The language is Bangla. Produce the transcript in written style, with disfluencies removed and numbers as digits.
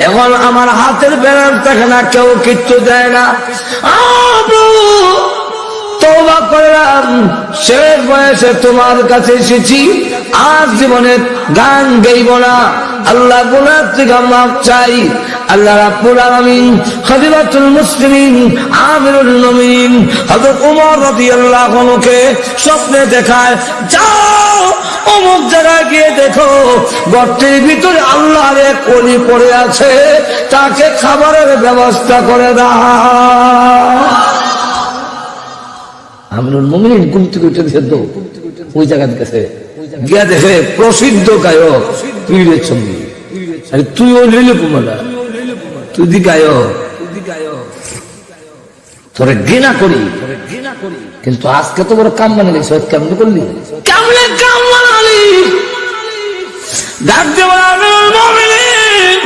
এখন আমার হাতের ব্যালেন্স থাকে না, কেউ কিচ্ছু দেয় না। তওবা করলাম, শেষ বয়সে তোমার কাছে এসেছি, আর জীবনে গান গাইব না। আল্লাহ গুনাহ থেকে মাফ চাই। আল্লাহ রাব্বুল আলামিন খলিফাতুল মুসলিমিন আমিরুল মুমিনিন হযরত ওমর রাদিয়াল্লাহু আনহুকে স্বপ্নে দেখায়, যাও অমুক জায়গায় গিয়ে দেখো গর্তের ভিতরে আল্লাহর এক ওলি পড়ে আছে, তাকে খাবারের ব্যবস্থা করে দাও। আমিরুল মুমিনিন ঘুম থেকে উঠে দিয়েছে, ওই জায়গার কাছে গিয়া দেখে প্রসিদ্ধ গায়ক পীরের ছবি। আরে তুই ওই লইলে কুমারা, তুই দি গায়ক, তোরে ঘৃণা করি, কিন্তু আজকে তো বড় কাম বানালি। কেমনে করলি, কেমনে কাম বানালি? ডাক দেওয়া আমিরুল মুমিনিন